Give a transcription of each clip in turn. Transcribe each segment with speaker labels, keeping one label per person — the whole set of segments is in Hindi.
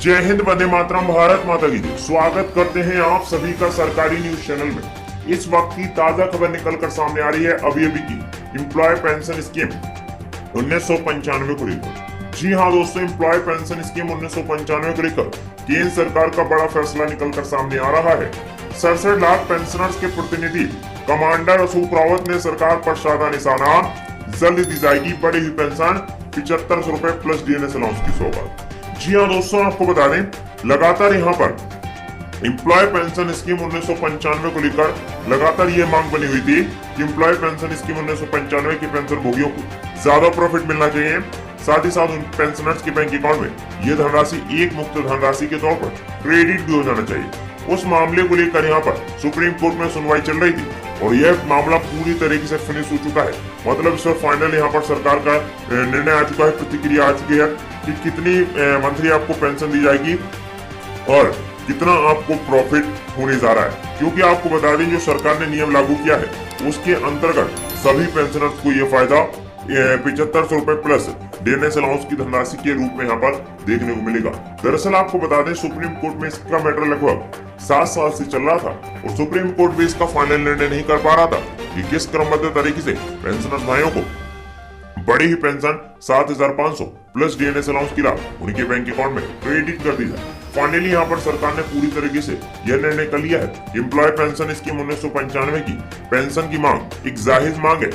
Speaker 1: जय हिंद, वंदे मातरम, भारत माता की जय। स्वागत करते हैं आप सभी का सरकारी न्यूज चैनल में। इस वक्त की ताजा खबर निकलकर सामने आ रही है अभी की एम्प्लॉय पेंशन स्कीम 1995 को लेकर। जी हाँ दोस्तों, एम्प्लॉय पेंशन स्कीम 1995 को लेकर केंद्र सरकार का बड़ा फैसला निकलकर सामने आ रहा है। 67 लाख पेंशनर्स के प्रतिनिधि कमांडर अशोक रावत ने सरकार पर साधा निशाना। जल्द दी जाएगी बढ़ी हुई पेंशन 7500 रुपए प्लस डीएनएस अलाउंस की सौगात। जी हाँ दोस्तों, आपको बता दें लगातार यहाँ पर एम्प्लॉय पेंशन स्कीम 1995 को लेकर लगातार ये मांग बनी हुई थी कि एम्प्लॉय पेंशन स्कीम 1995 के पेंशन भोगियों को ज्यादा प्रॉफिट मिलना चाहिए। साथ ही साथ उन पेंशनर्स के बैंक अकाउंट में ये धनराशि एक मुक्त धनराशि के तौर पर क्रेडिट भी हो जाना चाहिए। उस मामले को लेकर यहाँ पर सुप्रीम कोर्ट में सुनवाई चल रही थी और यह मामला पूरी तरीके से फिनिश हो चुका है। मतलब इस पर फाइनल यहाँ पर सरकार का निर्णय आ चुका है, प्रतिक्रिया आ चुकी है कि कितनी मंथली आपको पेंशन दी जाएगी और कितना आपको प्रॉफिट होने जा रहा है। क्योंकि आपको बता दें जो सरकार ने नियम लागू किया है उसके अंतर्गत सभी पेंशनर्स को ये फायदा 7500 रुपए प्लस डीएनएस अलाउंस की धनराशि के रूप में यहाँ पर देखने को मिलेगा। दरअसल आपको बता दें सुप्रीम कोर्ट में इसका मैटर लगभग 7 साल से चल रहा था और सुप्रीम कोर्ट भी इसका फाइनल निर्णय नहीं कर पा रहा था कि किस क्रमबद्ध तरीके से पेंशनर्स भाइयों को बड़ी ही पेंशन 7500 प्लस डीएनएस अलाउंस की राशि उनके बैंक अकाउंट में क्रेडिट कर दी जाए। फाइनली यहाँ पर सरकार ने पूरी तरीके से यह निर्णय कर लिया है। एम्प्लॉय पेंशन स्कीम 1995 की पेंशन की मांग एक जाहिर मांग है,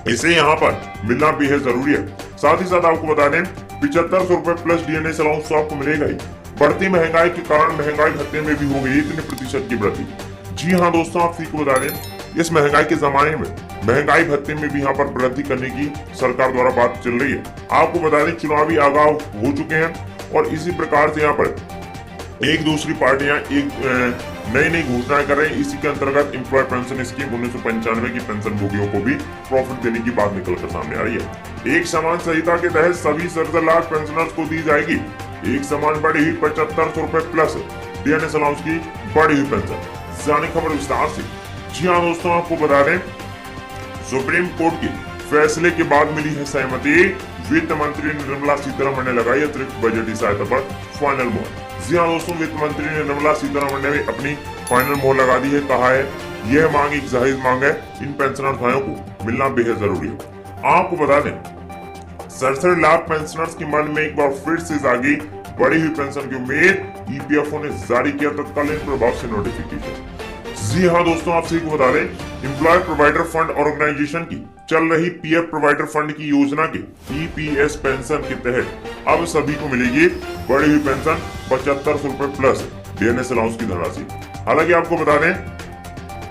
Speaker 1: इसे यहाँ पर मिलना भी है जरूरी है। साथ ही साथ आपको बता दें 7500 रुपए प्लस डीएनएस अलाउंस तो आपको मिलेगा ही। बढ़ती महंगाई के कारण महंगाई भत्ते में भी हो गई इतने प्रतिशत की वृद्धि। जी हाँ दोस्तों, आप सभी को बता दें इस महंगाई के जमाने में महंगाई भत्ते में भी यहाँ पर वृद्धि करने की सरकार द्वारा बात चल रही है। आपको बता दें चुनावी आगाह हो चुके हैं और इसी प्रकार से यहाँ पर एक दूसरी पार्टियां एक नई घोषणाएं कर रहे हैं। इसी के अंतर्गत एम्प्लॉय पेंशन स्कीम 1995 की पेंशन भोगियों को भी प्रॉफिट देने की बात निकलकर सामने आ रही है। एक समान संहिता के तहत सभी 67 लाख पेंशनर्स को दी जाएगी एक समान बढ़ी हुई 7500 रुपए प्लस डीएनएस अलाउंस की बढ़ी हुई पेंशन। जाने खबर विस्तार से। जी हाँ दोस्तों, आपको बता दें सुप्रीम कोर्ट के फैसले के बाद मिली है सहमति। वित्त मंत्री निर्मला सीतारमण ने लगाई अतिरिक्त बजटीय सहायता पर फाइनल मोहर। जी हाँ दोस्तों, वित्त मंत्री निर्मला सीतारमण ने भी अपनी फाइनल मोहर लगा दी है। कहा है यह मांग एक जायज मांग है, इन पेंशनर्स भाइयों को मिलना बेहद जरूरी है। आपको बता दें 67 लाख पेंशनर्स के मन में एक बार फिर से जागी बढ़ी हुई पेंशन की उम्मीद। ईपीएफओ ने जारी किया तत्कालीन प्रभाव से नोटिफिकेशन। जी हाँ दोस्तों, आप सभी को बता दें एम्प्लॉय प्रोवाइडर फंड ऑर्गेनाइजेशन की चल रही पीएफ प्रोवाइडर फंड की योजना के ईपीएस पेंशन के तहत अब सभी को मिलेगी बढ़ी हुई पेंशन 7500 रुपए प्लस डीएनएस अलाउंस की धनराशि। हालांकि आपको बता दें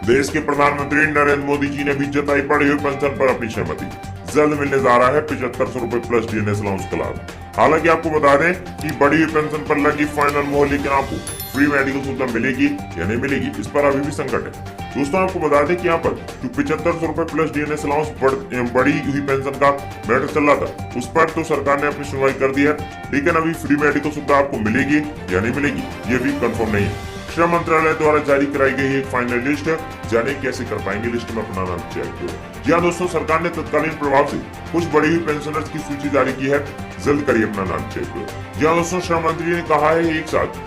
Speaker 1: देश के प्रधानमंत्री नरेंद्र मोदी जी ने भी जताई बढ़ी हुई पेंशन पर अपनी सहमति। जल्द मिलने जा रहा है 7500 रुपए प्लस डीएनएस अलाउंस का लाभ। हालांकि आपको बता दें कि बढ़ी हुई पेंशन पर लगी फाइनल मोहर, लेकिन आपको फ्री मेडिकल सुविधा मिलेगी या नहीं मिलेगी इस पर अभी भी संकट है। दोस्तों आपको बता दें कि यहाँ पर जो 7500 रुपए प्लस डीएनएस अलाउंस बढ़ी हुई पेंशन का मैटर चल रहा था उस पर तो सरकार ने अपनी सुनवाई कर दी है, लेकिन अभी फ्री मेडिकल सुविधा आपको मिलेगी या नहीं मिलेगी ये भी कंफर्म नहीं है। श्रम मंत्रालय द्वारा जारी कराई गई एक फाइनल लिस्ट है, जाने कैसे कर पाएंगे लिस्ट में अपना नाम चेक करो। जी हाँ दोस्तों, सरकार ने तत्कालीन प्रभाव से कुछ बढ़ी हुई पेंशनर्स की सूची जारी की है, जल्द करिए अपना नाम चेक करो। जी हाँ दोस्तों, श्रम मंत्री ने कहा है एक साथ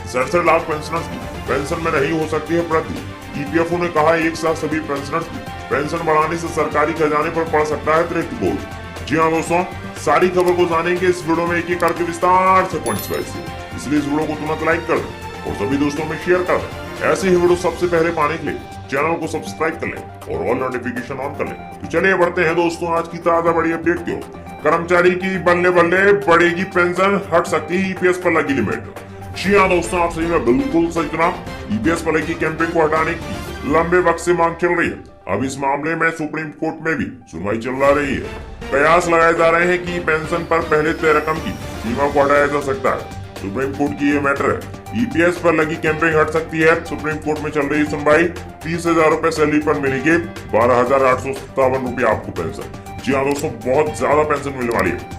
Speaker 1: 67 लाख पेंशनर्स की पेंशन में नहीं हो सकती है वृद्धि। ईपीएफओ ने कहा है एक साथ सभी पेंशनर्स की पेंशन बढ़ाने से सरकारी खजाने पर पड़ सकता है अतिरिक्त बोझ। जी हाँ दोस्तों, सारी खबर को जानेंगे इस वीडियो में एक एक करके विस्तार से पॉइंट्स वाइज, इसलिए इस वीडियो को तुरंत लाइक कर दें और सभी दोस्तों में शेयर कर दें। ऐसे ही वीडियो सबसे पहले पाने के लिए चैनल को सब्सक्राइब कर लें और ऑल नोटिफिकेशन ऑन कर लें। तो चलिए बढ़ते हैं दोस्तों आज की ताजा बड़ी अपडेट की ओर। कर्मचारी की बल्ले बल्ले बढ़ेगी पेंशन, हट सकती है ईपीएस पर लगी लिमिट। जी हाँ दोस्तों, आप सही में बिल्कुल सही सुना। ईपीएस पर लगी कैंपिंग को हटाने की लंबे वक्त से मांग चल रही है। अब इस मामले में सुप्रीम कोर्ट में भी सुनवाई चल रही है। प्रयास लगाए जा रहे हैं कि पेंशन पर पहले तय रकम की सीमा को हटाया जा सकता है। सुप्रीम कोर्ट की ये मैटर है। ईपीएस पर लगी कैंपिंग हट सकती है। सुप्रीम कोर्ट में चल रही सुनवाई। 30,000 रुपए सैलरी पर मिलेगी 12,857 रुपए आपको पेंशन। जी हाँ दोस्तों, बहुत ज्यादा पेंशन मिलने वाली है।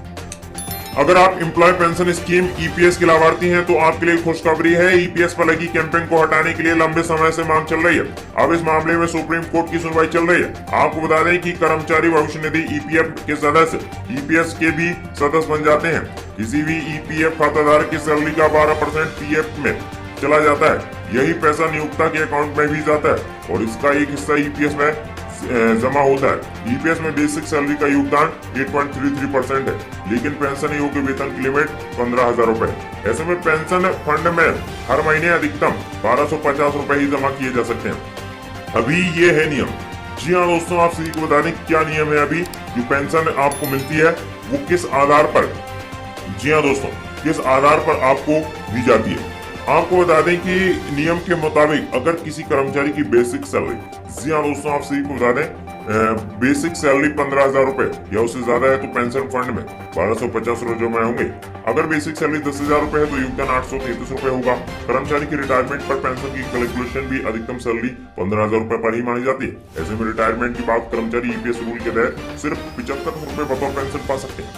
Speaker 1: अगर आप एम्प्लॉय पेंशन स्कीम ईपीएस के लाभार्थी हैं तो आपके लिए खुशखबरी है। ईपीएस पर लगी कैंपिंग को हटाने के लिए लंबे समय से मांग चल रही है। अब इस मामले में सुप्रीम कोर्ट की सुनवाई चल रही है। आपको बता दें कि कर्मचारी भविष्य निधि ईपीएफ के सदस्य ईपीएस के भी सदस्य बन जाते हैं। किसी भी ईपीएफ खाताधारक की सैलरी का 12% पीएफ में चला जाता है। यही पैसा नियोक्ता के अकाउंट में भी जाता है और इसका एक हिस्सा ईपीएस में जमा होता है। ईपीएस में बेसिक सैलरी का योगदान 8.33% है, लेकिन पेंशन योग्य वेतन की लिमिट 15,000 रुपए है। ऐसे में पेंशन फंड में हर महीने अधिकतम 1250 रुपए ही जमा किए जा सकते हैं। अभी ये है नियम। जी हाँ दोस्तों, आप सभी को बता दें क्या नियम है। अभी जो पेंशन आपको मिलती है वो किस आधार पर, जी हाँ दोस्तों, किस आधार पर आपको दी जाती है। आपको बता दें कि नियम के मुताबिक अगर किसी कर्मचारी की बेसिक सैलरी, जी हाँ दोस्तों, आप सभी को बता दें बेसिक सैलरी 15,000 रुपए या उससे ज्यादा है तो पेंशन फंड में 1250 रोज जमा होंगे। अगर बेसिक सैलरी 10,000 रुपए है तो योगदान 833 रुपए होगा। कर्मचारी की रिटायरमेंट पर पेंशन की कैलकुलेशन भी अधिकतम सैलरी 15,000 रुपए पर ही मानी जाती है। ऐसे में रिटायरमेंट की बात कर्मचारी ईपीएस रूल के तहत सिर्फ 75 रुपए बतौर पेंशन पा सकते हैं।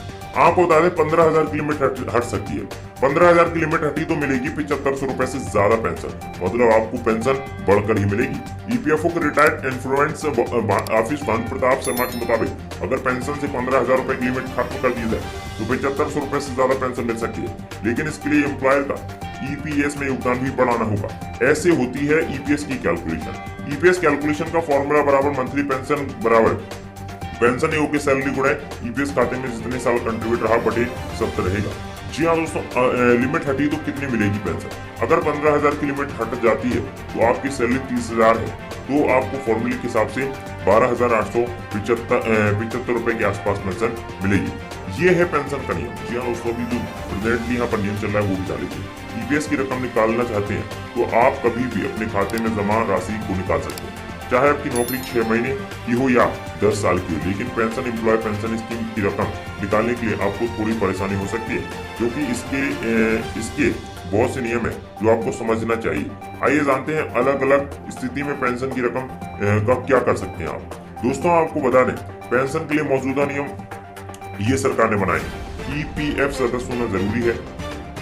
Speaker 1: आपको बता दें 15,000 की लिमिट हट सकती है। 15,000 की लिमिट हटी तो मिलेगी 7500 रुपए से ज्यादा पेंशन, मतलब आपको पेंशन बढ़कर ही मिलेगी। ईपीएफओ के retired influence office fund Pratap Sharma के मुताबिक अगर पेंशन से 15,000 रुपए की लिमिट खत्म कर दी जाए तो 7500 रुपए से ज्यादा पेंशन मिल सकती है, लेकिन इसके लिए एम्प्लॉयर का ईपीएस में योगदान भी बढ़ाना होगा। ऐसे होती है ईपीएस की कैलकुलेशन। ईपीएस कैलकुलेशन का फॉर्मूला बराबर मंथली पेंशन बराबर पेंशन योग्य सैलरी गुणे ईपीएस खाते में जितने साल कंट्रीब्यूट रहा बटे 70 रहेगा। जी हाँ दोस्तों, लिमिट हटी तो कितनी मिलेगी पेंशन। अगर 15,000 की लिमिट हट जाती है तो आपकी सैलरी 30,000 है तो आपको फॉर्मूले के हिसाब से 12,875 रुपए के आसपास पेंशन मिलेगी। ये है पेंशन का नियम। जी हाँ दोस्तों, अभी जो प्रेजेंटली यहाँ पर नियम चल रहा है वो भी डाल लीजिए। ईपीएस की रकम निकालना चाहते हैं तो आप कभी भी अपने खाते में जमा राशि को निकाल सकते हैं, चाहे आपकी नौकरी 6 महीने की हो या 10 साल की हो। लेकिन पेंशन एम्प्लॉय पेंशन स्कीम की रकम निकालने के लिए आपको थोड़ी परेशानी हो सकती है, क्योंकि इसके बहुत से नियम है जो आपको समझना चाहिए। आइए जानते हैं अलग अलग स्थिति में पेंशन की रकम का क्या कर सकते हैं आप। दोस्तों, आपको बता दें पेंशन के लिए मौजूदा नियम ये सरकार ने बनाए। ईपीएफ सदस्य होना जरूरी है,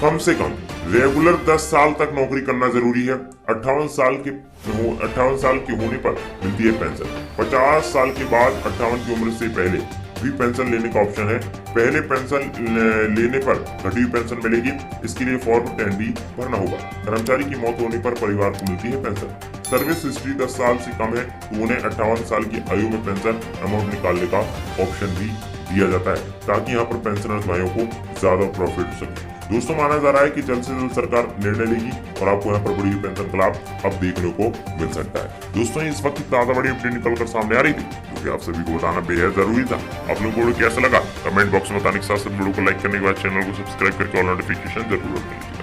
Speaker 1: कम से कम रेगुलर 10 साल तक नौकरी करना जरूरी है। 58 साल के होने पर मिलती है पेंशन। 50 साल के बाद 58 की उम्र से पहले भी पेंशन लेने का ऑप्शन है। पहले पेंशन लेने पर घटी हुई पेंशन मिलेगी। इसके लिए फॉर्म 10 भी भरना होगा। कर्मचारी की मौत होने पर परिवार को मिलती है पेंशन। सर्विस हिस्ट्री 10 साल से कम है तो उन्हें 58 साल की आयु में पेंशन अमाउंट निकालने का ऑप्शन भी दिया जाता है, ताकि यहाँ पर पेंशनर्स भाइयों को ज्यादा प्रॉफिट हो सके। दोस्तों, माना जा रहा है कि जल्द से जल्द सरकार निर्णय लेगी और आपको यहाँ पर बड़ी पेंशन का लाभ अब देखने को मिल सकता है। दोस्तों, इस वक्त ताजा बड़ी अपडेट निकल कर सामने आ रही थी, जो कि आप सभी को बताना बेहद जरूरी था। आप लोगों को कैसा लगा कमेंट बॉक्स में बताने के साथ वीडियो को लाइक करने के बाद चैनल को सब्सक्राइब करके ऑल नोटिफिकेशन जरूर कर लीजिए।